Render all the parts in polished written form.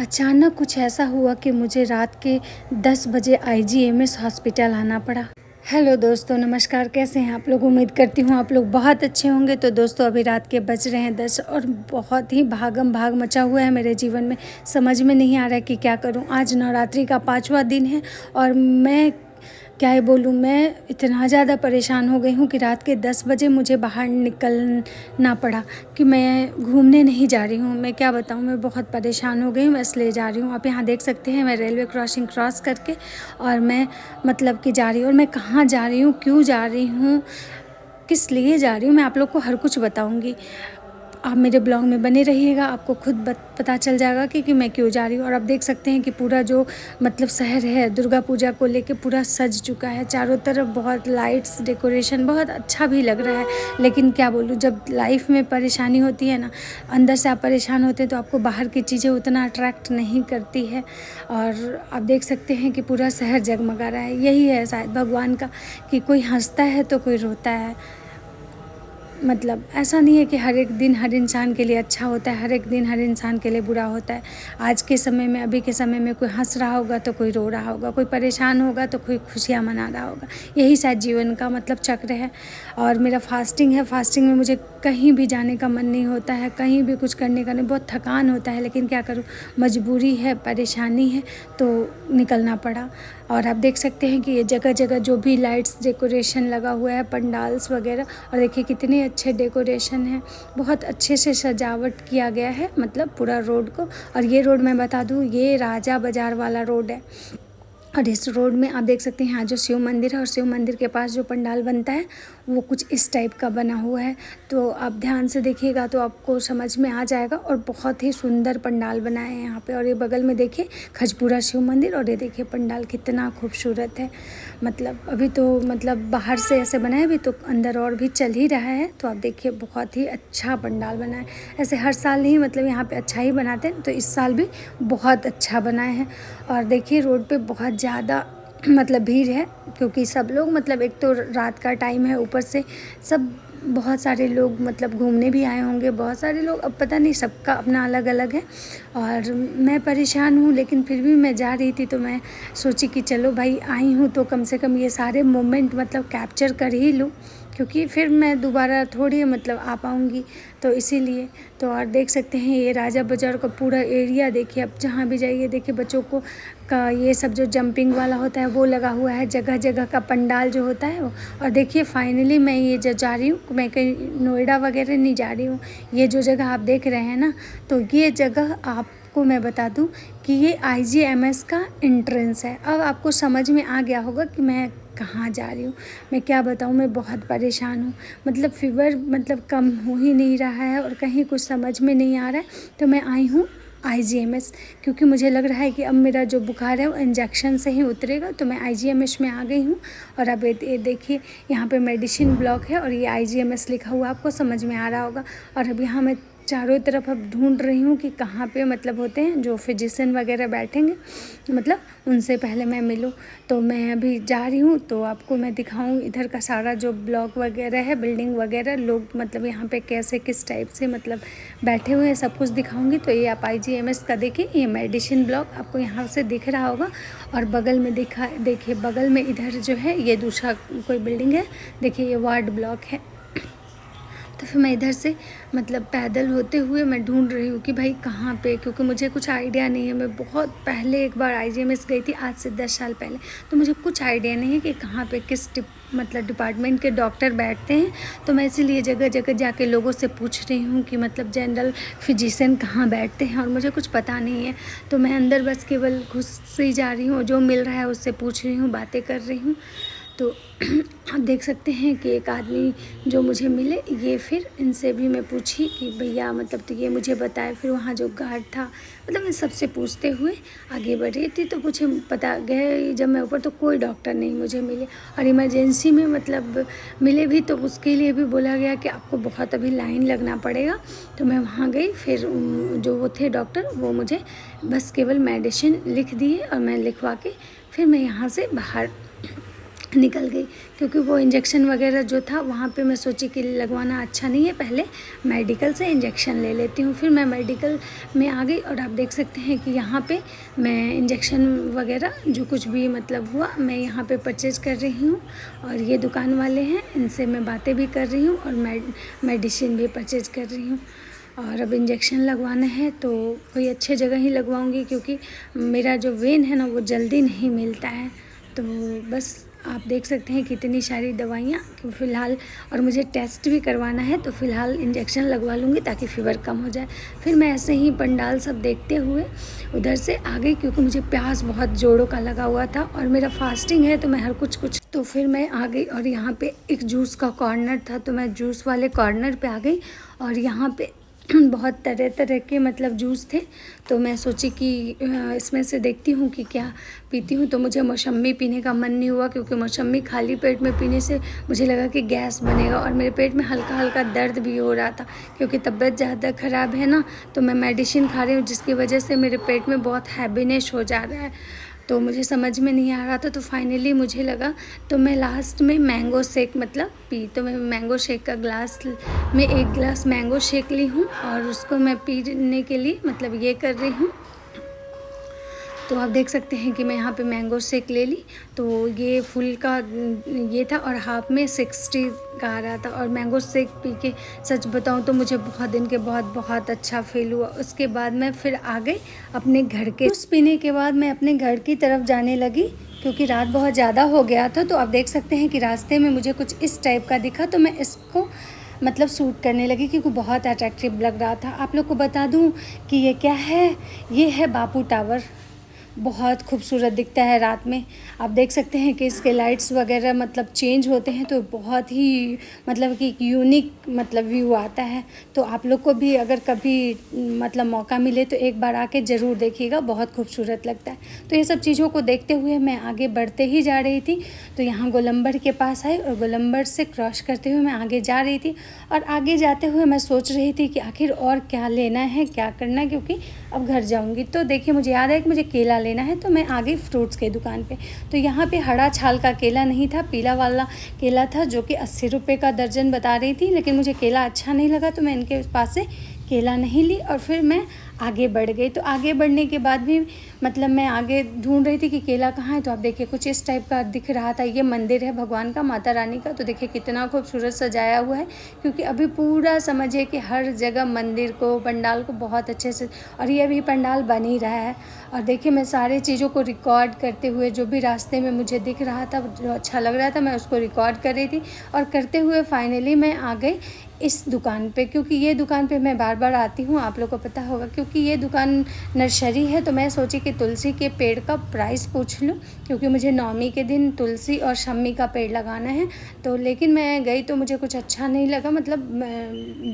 अचानक कुछ ऐसा हुआ कि मुझे रात के 10 बजे आईजीएमएस हॉस्पिटल आना पड़ा। हेलो दोस्तों, नमस्कार। कैसे हैं आप लोग? उम्मीद करती हूँ आप लोग बहुत अच्छे होंगे। तो दोस्तों, अभी रात के बज रहे हैं 10 और बहुत ही भागम भाग मचा हुआ है मेरे जीवन में। समझ में नहीं आ रहा है कि क्या करूँ। आज नवरात्रि का 5वां दिन है और मैं क्या ही बोलूँ, मैं इतना ज़्यादा परेशान हो गई हूँ कि रात के 10 बजे मुझे बाहर निकलना पड़ा कि मैं घूमने नहीं जा रही हूँ। मैं क्या बताऊँ, मैं बहुत परेशान हो गई हूँ, मैं इसलिए जा रही हूँ। आप यहाँ देख सकते हैं, मैं रेलवे क्रॉसिंग क्रॉस करके और मैं मतलब कि जा रही हूँ। और मैं कहाँ जा रही हूँ, क्यों जा रही हूँ, किस लिए जा रही हूँ, मैं आप लोग को हर कुछ बताऊँगी। आप मेरे ब्लॉग में बने रहिएगा, आपको खुद पता चल जाएगा कि मैं क्यों जा रही हूँ। और आप देख सकते हैं कि पूरा जो मतलब शहर है दुर्गा पूजा को लेके पूरा सज चुका है। चारों तरफ बहुत लाइट्स, डेकोरेशन बहुत अच्छा भी लग रहा है। लेकिन क्या बोलूँ, जब लाइफ में परेशानी होती है ना, अंदर से आप परेशान होते हैं तो आपको बाहर की चीज़ें उतना अट्रैक्ट नहीं करती है। और आप देख सकते हैं कि पूरा शहर जगमगा रहा है। यही है शायद भगवान का कि कोई हंसता है तो कोई रोता है। मतलब ऐसा नहीं है कि हर एक दिन हर इंसान के लिए अच्छा होता है, हर एक दिन हर इंसान के लिए बुरा होता है। आज के समय में, अभी के समय में कोई हंस रहा होगा तो कोई रो रहा होगा, कोई परेशान होगा तो कोई खुशियाँ मना रहा होगा। यही शायद जीवन का मतलब चक्र है। और मेरा फास्टिंग है। फास्टिंग में मुझे कहीं भी जाने का मन नहीं होता है, कहीं भी कुछ करने का नहीं, बहुत थकान होता है। लेकिन क्या करूँ, मजबूरी है, परेशानी है तो निकलना पड़ा। और आप देख सकते हैं कि ये जगह जगह जो भी लाइट्स डेकोरेशन लगा हुआ है, पंडाल्स वगैरह, और देखिए कितने अच्छे डेकोरेशन है। बहुत अच्छे से सजावट किया गया है, मतलब पूरा रोड को। और ये रोड मैं बता दूँ, ये राजा बाज़ार वाला रोड है। और इस रोड में आप देख सकते हैं यहाँ जो शिव मंदिर है, और शिव मंदिर के पास जो पंडाल बनता है वो कुछ इस टाइप का बना हुआ है। तो आप ध्यान से देखिएगा तो आपको समझ में आ जाएगा। और बहुत ही सुंदर पंडाल बनाए हैं यहाँ पे। और ये बगल में देखिए खजपूरा शिव मंदिर, और ये देखिए पंडाल कितना खूबसूरत है। मतलब अभी तो मतलब बाहर से ऐसे बनाए, अभी तो अंदर और भी चल ही रहा है। तो आप देखिए बहुत ही अच्छा पंडाल बना है। ऐसे हर साल नहीं, मतलब यहाँ पे अच्छा ही बनाते हैं, तो इस साल भी बहुत अच्छा बनाए हैं। और देखिए रोड पे बहुत ज़्यादा मतलब भीड़ है, क्योंकि सब लोग मतलब एक तो रात का टाइम है, ऊपर से सब बहुत सारे लोग मतलब घूमने भी आए होंगे। बहुत सारे लोग, अब पता नहीं, सबका अपना अलग अलग है। और मैं परेशान हूँ, लेकिन फिर भी मैं जा रही थी तो मैं सोची कि चलो भाई, आई हूँ तो कम से कम ये सारे मोमेंट मतलब कैप्चर कर ही लूँ, क्योंकि फिर मैं दोबारा थोड़ी मतलब आ पाऊँगी। तो इसीलिए तो और देख सकते हैं ये राजा बाज़ार का पूरा एरिया देखिए। अब जहाँ भी जाइए देखिए बच्चों को का ये सब जो जंपिंग वाला होता है वो लगा हुआ है, जगह जगह का पंडाल जो होता है वो। और देखिए फाइनली मैं ये जो जा रही हूँ, मैं कहीं नोएडा वगैरह नहीं जा रही हूँ। ये जो जगह आप देख रहे हैं ना, तो ये जगह आपको मैं बता दूँ कि ये आईजीएमएस का एंट्रेंस है। अब आपको समझ में आ गया होगा कि मैं कहाँ जा रही हूँ। मैं क्या बताऊँ, मैं बहुत परेशान हूँ। मतलब फ़ीवर मतलब कम हो ही नहीं रहा है और कहीं कुछ समझ में नहीं आ रहा है। तो मैं आई हूँ आईजीएमएस, क्योंकि मुझे लग रहा है कि अब मेरा जो बुखार है वो इंजेक्शन से ही उतरेगा। तो मैं आईजीएमएस में आ गई हूँ। और अब ये देखिए यहाँ पे मेडिसिन ब्लॉक है और ये आईजीएमएस लिखा हुआ आपको समझ में आ रहा होगा। और अब यहाँ मैं चारों तरफ अब ढूंढ रही हूँ कि कहाँ पे मतलब होते हैं जो फिजिशियन वगैरह बैठेंगे, मतलब उनसे पहले मैं मिलूँ। तो मैं अभी जा रही हूँ, तो आपको मैं दिखाऊँ इधर का सारा जो ब्लॉक वगैरह है, बिल्डिंग वगैरह, लोग मतलब यहाँ पे कैसे किस टाइप से मतलब बैठे हुए हैं, सब कुछ दिखाऊंगी। तो ये आप आईजीएमएस का देखिए, ये मेडिसिन ब्लॉक आपको यहाँ से दिख रहा होगा। और बगल में देखिए बगल में इधर जो है ये दूसरा कोई बिल्डिंग है, देखिए ये वार्ड ब्लॉक है। तो फिर मैं इधर से मतलब पैदल होते हुए मैं ढूंढ रही हूँ कि भाई कहाँ पे, क्योंकि मुझे कुछ आइडिया नहीं है। मैं बहुत पहले एक बार आईजीएमएस गई थी, आज से 10 साल पहले। तो मुझे कुछ आइडिया नहीं है कि कहाँ पे किस मतलब डिपार्टमेंट के डॉक्टर बैठते हैं। तो मैं इसीलिए जगह जगह जाके लोगों से पूछ रही हूँ कि मतलब जनरल फिजिशियन कहाँ बैठते हैं, और मुझे कुछ पता नहीं है। तो मैं अंदर बस केवल घुसी जा रही हूँ, जो मिल रहा है उससे पूछ रही हूँ, बातें कर रही हूँ। तो आप देख सकते हैं कि एक आदमी जो मुझे मिले, ये फिर इनसे भी मैं पूछी कि भैया मतलब तो ये मुझे बताए। फिर वहाँ जो गार्ड था, मतलब मैं सबसे पूछते हुए आगे बढ़ रही थी। तो मुझे पता गया जब मैं ऊपर, तो कोई डॉक्टर नहीं मुझे मिले। और इमरजेंसी में मतलब मिले भी तो उसके लिए भी बोला गया कि आपको बहुत अभी लाइन लगना पड़ेगा। तो मैं वहाँ गई, फिर जो वो थे डॉक्टर, वो मुझे बस केवल मेडिसिन लिख दिए और मैं लिखवा के फिर मैं यहाँ से बाहर निकल गई, क्योंकि वो इंजेक्शन वगैरह जो था वहाँ पे मैं सोची कि लगवाना अच्छा नहीं है, पहले मेडिकल से इंजेक्शन ले लेती हूँ। फिर मैं मेडिकल में आ गई और आप देख सकते हैं कि यहाँ पे मैं इंजेक्शन वगैरह जो कुछ भी मतलब हुआ मैं यहाँ पे परचेज़ कर रही हूँ। और ये दुकान वाले हैं, इनसे मैं बातें भी कर रही हूँ और मेडिसिन भी परचेज़ कर रही हूँ। और अब इंजेक्शन लगवाना है तो कोई अच्छे जगह ही लगवाऊँगी, क्योंकि मेरा जो वेन है ना वो जल्दी नहीं मिलता है। तो बस आप देख सकते हैं कितनी सारी दवाइयाँ फ़िलहाल, और मुझे टेस्ट भी करवाना है, तो फ़िलहाल इंजेक्शन लगवा लूँगी ताकि फ़ीवर कम हो जाए। फिर मैं ऐसे ही पंडाल सब देखते हुए उधर से आ गई, क्योंकि मुझे प्यास बहुत जोरों का लगा हुआ था और मेरा फास्टिंग है तो मैं हर कुछ तो फिर मैं आ गई और यहाँ पे एक जूस का कॉर्नर था, तो मैं जूस वाले कॉर्नर पे आ गई। और यहाँ पे बहुत तरह तरह के मतलब जूस थे, तो मैं सोची कि इसमें से देखती हूँ कि क्या पीती हूँ। तो मुझे मौसम्मी पीने का मन नहीं हुआ, क्योंकि मौसम्मी खाली पेट में पीने से मुझे लगा कि गैस बनेगा, और मेरे पेट में हल्का हल्का दर्द भी हो रहा था, क्योंकि तबीयत ज़्यादा ख़राब है ना, तो मैं मेडिसिन खा रही हूँ जिसकी वजह से मेरे पेट में बहुत हैवीनेस हो जा रहा है। तो मुझे समझ में नहीं आ रहा था, तो फाइनली मुझे लगा, तो मैं लास्ट में मैंगो शेक मतलब पी। तो मैं मैंगो शेक का ग्लास में एक गिलास मैंगो शेक ली हूँ और उसको मैं पीने के लिए मतलब ये कर रही हूँ। तो आप देख सकते हैं कि मैं यहाँ पे मैंगो शेक ले ली, तो ये फुल का ये था और हाफ में 60 का आ रहा था। और मैंगो शेक पी के सच बताऊँ तो मुझे बहुत दिन के बाद बहुत अच्छा फील हुआ। उसके बाद मैं फिर आ गई अपने घर के जूस पीने के बाद मैं अपने घर की तरफ जाने लगी, क्योंकि रात बहुत ज़्यादा हो गया था। तो आप देख सकते हैं कि रास्ते में मुझे कुछ इस टाइप का दिखा, तो मैं इसको मतलब सूट करने लगी, क्योंकि बहुत अट्रैक्टिव लग रहा था। आप लोग को बता दूं कि ये क्या है, ये है बापू टावर। बहुत खूबसूरत दिखता है रात में। आप देख सकते हैं कि इसके लाइट्स वगैरह मतलब चेंज होते हैं, तो बहुत ही मतलब कि यूनिक मतलब व्यू आता है। तो आप लोग को भी अगर कभी मतलब मौका मिले तो एक बार आके ज़रूर देखिएगा, बहुत खूबसूरत लगता है। तो ये सब चीज़ों को देखते हुए मैं आगे बढ़ते ही जा रही थी। तो यहाँ गोलंबर के पास आई और गोलंबर से क्रॉस करते हुए मैं आगे जा रही थी। और आगे जाते हुए मैं सोच रही थी कि आखिर और क्या लेना है, क्या करना है, क्योंकि अब घर जाऊँगी। तो देखिए मुझे याद है कि मुझे केला लेना है, तो मैं आ गई फ्रूट्स के दुकान पे। तो यहाँ पे हरा छाल का केला नहीं था, पीला वाला केला था, जो कि 80 रुपये का दर्जन बता रही थी। लेकिन मुझे केला अच्छा नहीं लगा, तो मैं इनके पास से केला नहीं ली और फिर मैं आगे बढ़ गई। तो आगे बढ़ने के बाद भी मतलब मैं आगे ढूंढ रही थी कि केला कहाँ है। तो आप देखिए कुछ इस टाइप का दिख रहा था। ये मंदिर है भगवान का, माता रानी का। तो देखिए कितना खूबसूरत सजाया हुआ है, क्योंकि अभी पूरा समझिए कि हर जगह मंदिर को, पंडाल को बहुत अच्छे से, और ये अभी पंडाल बन ही रहा है। और देखिए मैं सारी चीज़ों को रिकॉर्ड करते हुए, जो भी रास्ते में मुझे दिख रहा था, जो अच्छा लग रहा था, मैं उसको रिकॉर्ड कर रही थी। और करते हुए फाइनली मैं आ गई इस दुकान पे, क्योंकि ये दुकान पे मैं बार बार आती हूँ, आप लोग को पता होगा, क्योंकि ये दुकान नर्सरी है। तो मैं सोची कि तुलसी के पेड़ का प्राइस पूछ लूँ, क्योंकि मुझे नवमी के दिन तुलसी और शम्मी का पेड़ लगाना है। तो लेकिन मैं गई तो मुझे कुछ अच्छा नहीं लगा मतलब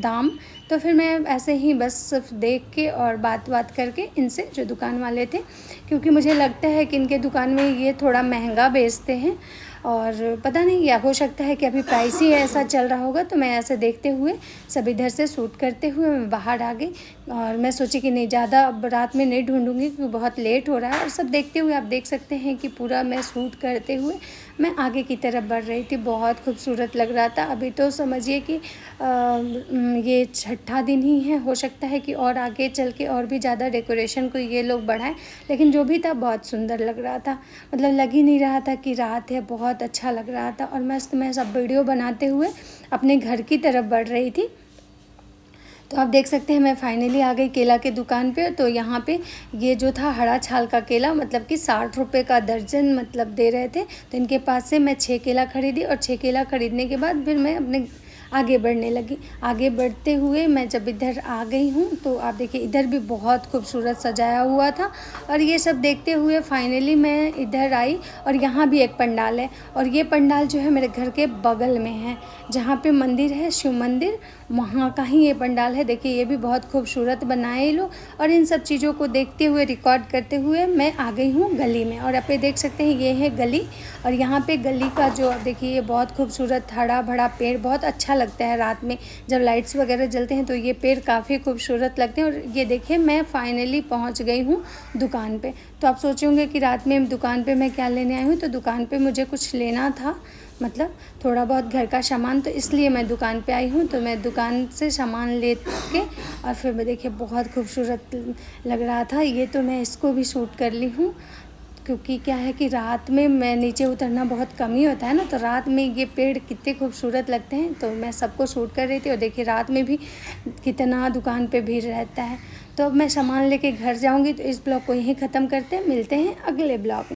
दाम। तो फिर मैं ऐसे ही बस सिर्फ देख के और बात करके इनसे, जो दुकान वाले थे, क्योंकि मुझे लगता है कि इनके दुकान में ये थोड़ा महंगा बेचते हैं, और पता नहीं, या हो सकता है कि अभी प्राइस ही ऐसा चल रहा होगा। तो मैं ऐसे देखते हुए सब इधर से शूट करते हुए मैं बाहर आ गई। और मैं सोची कि नहीं, ज़्यादा अब रात में नहीं ढूंढूंगी, क्योंकि बहुत लेट हो रहा है। और सब देखते हुए आप देख सकते हैं कि पूरा मैं शूट करते हुए मैं आगे की तरफ बढ़ रही थी। बहुत खूबसूरत लग रहा था। अभी तो समझिए कि ये छठा दिन ही है, हो सकता है कि और आगे चल के और भी ज़्यादा डेकोरेशन को ये लोग बढ़ाएं, लेकिन जो भी था बहुत सुंदर लग रहा था। मतलब लग ही नहीं रहा था कि रात है, बहुत अच्छा लग रहा था। और मस्त मैं सब वीडियो बनाते हुए अपने घर की तरफ बढ़ रही थी। तो आप देख सकते हैं मैं फाइनली आ गई केला के दुकान पे। तो यहाँ पे ये जो था हरा छाल का केला, मतलब कि 60 रुपये का दर्जन मतलब दे रहे थे। तो इनके पास से मैं 6 केला खरीदी, और 6 केला खरीदने के बाद फिर मैं अपने आगे बढ़ने लगी। आगे बढ़ते हुए मैं जब इधर आ गई हूँ, तो आप देखिए इधर भी बहुत खूबसूरत सजाया हुआ था। और ये सब देखते हुए फाइनली मैं इधर आई, और यहाँ भी एक पंडाल है। और ये पंडाल जो है मेरे घर के बगल में है, जहाँ पे मंदिर है, शिव मंदिर, वहाँ का ही ये पंडाल है। देखिए ये भी बहुत खूबसूरत बनाए ये लोग। और इन सब चीज़ों को देखते हुए, रिकॉर्ड करते हुए मैं आ गई हूँ गली में। और आप ये देख सकते हैं ये है गली। और यहाँ पे गली का जो देखिए ये बहुत खूबसूरत हरा भरा पेड़, बहुत अच्छा लगता है रात में जब लाइट्स वगैरह जलते हैं तो ये पेड़ काफ़ी खूबसूरत लगते हैं। और ये देखिए मैं फाइनली पहुँच गई हूँ दुकान पे। तो आप सोचेंगे कि रात में दुकान पे मैं क्या लेने आई हूँ, तो दुकान पे मुझे कुछ लेना था, मतलब थोड़ा बहुत घर का सामान, तो इसलिए मैं दुकान पे आई हूँ। तो मैं दुकान से सामान ले के और फिर मैं देखिए बहुत खूबसूरत लग रहा था ये, तो मैं इसको भी शूट कर ली हूँ। क्योंकि क्या है कि रात में मैं नीचे उतरना बहुत कम ही होता है ना, तो रात में ये पेड़ कितने खूबसूरत लगते हैं, तो मैं सबको शूट कर रही थी। और देखिए रात में भी कितना दुकान पे भीड़ रहता है। तो अब मैं सामान लेके घर जाऊंगी। तो इस ब्लॉग को यहीं ख़त्म करते हैं, मिलते हैं अगले ब्लॉग में।